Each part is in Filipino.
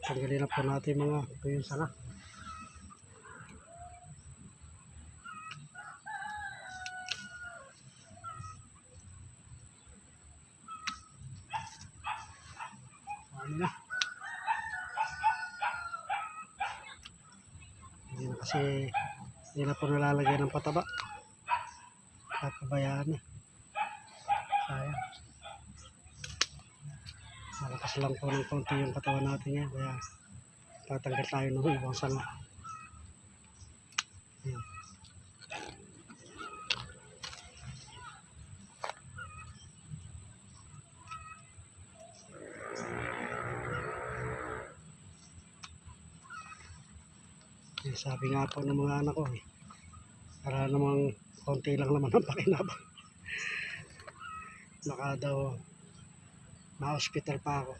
Tanggalin na po natin mga ito yung sanga. Ano na. Hindi na kasi hindi na po nalalagay ng pataba. Papabayaan na. Sayang. Malakas lang po ng konti yung katawan natin yan. Kaya tatanggal tayo ng ibang sanga. Ayan. Sabi nga po ng mga anak ko para namang konti lang naman ang pakinabang. Baka daw ma-hospital pa ako.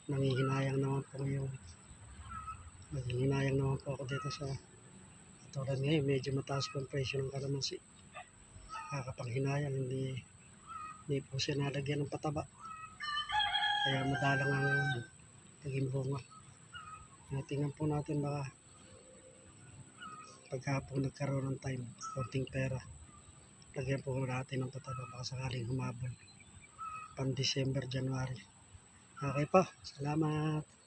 Nangihinayang naman po ako dito sa tulad ngayon. Medyo mataas po ang presyo ng kalamansi. Kakapanghinayang hindi po siya nalagyan ng pataba. Kaya madalang ang naging bunga. Tingnan po natin baka pagka po nagkaroon ng time, konting pera, lagyan po natin ng pataba baka sakaling humabol pan December, January. Okay pa, salamat.